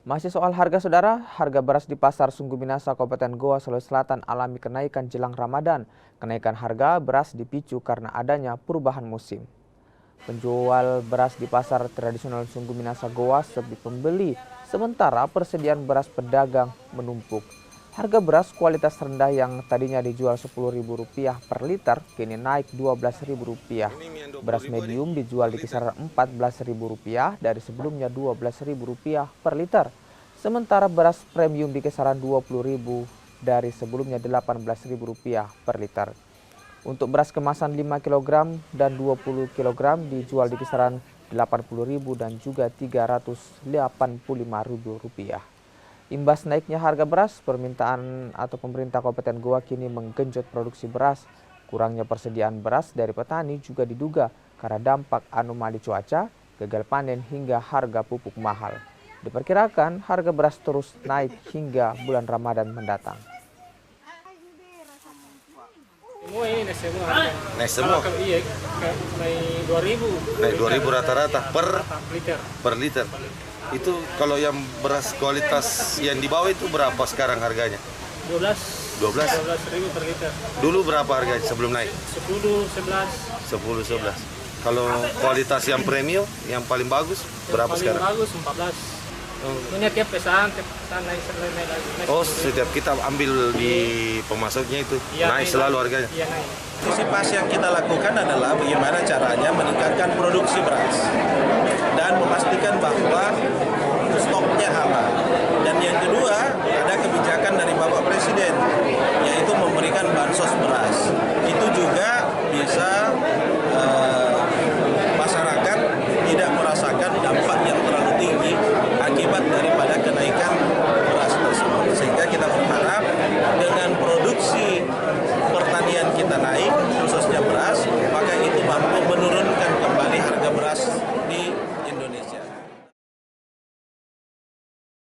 Masih soal harga, saudara, harga beras di Pasar Sungguh Minasa, Kabupaten Goa, Sulawesi Selatan alami kenaikan jelang Ramadan. Kenaikan harga beras dipicu karena adanya perubahan musim. Penjual beras di Pasar Tradisional Sungguh Minasa, Goa sepi pembeli, sementara persediaan beras pedagang menumpuk. Harga beras kualitas rendah yang tadinya dijual Rp10.000 per liter kini naik Rp12.000. Beras medium dijual di kisaran Rp14.000 dari sebelumnya Rp12.000 per liter. Sementara beras premium di kisaran Rp20.000 dari sebelumnya Rp18.000 per liter. Untuk beras kemasan 5 kg dan 20 kg dijual di kisaran Rp80.000 dan juga Rp385.000. Imbas naiknya harga beras, permintaan atau pemerintah Kabupaten Goa kini menggenjot produksi beras. Kurangnya persediaan beras dari petani juga diduga karena dampak anomali cuaca, gagal panen hingga harga pupuk mahal. Diperkirakan harga beras terus naik hingga bulan Ramadan mendatang. Semua ini naik semua harga. Naik semua? Iya, naik 2.000. Naik 2.000 rata-rata liter. per liter. Itu kalau yang beras kualitas yang di bawah itu berapa sekarang harganya? 12.000 per liter. Dulu berapa harganya sebelum naik? 10, 11. Kalau kualitas yang premium, yang paling bagus berapa Paling sekarang? bagus 14. Ini tiap pesan naik lagi. Oh, setiap kita ambil di pemasoknya itu Iya, naik selalu harganya. Iya, naik. Antisipasi yang kita lakukan adalah bagaimana caranya meningkatkan produksi beras dan memastikan bahwa stoknya aman. Dan yang kedua, ada kebijakan dari Bapak Presiden, yaitu memberikan bansos beras. Itu juga bisa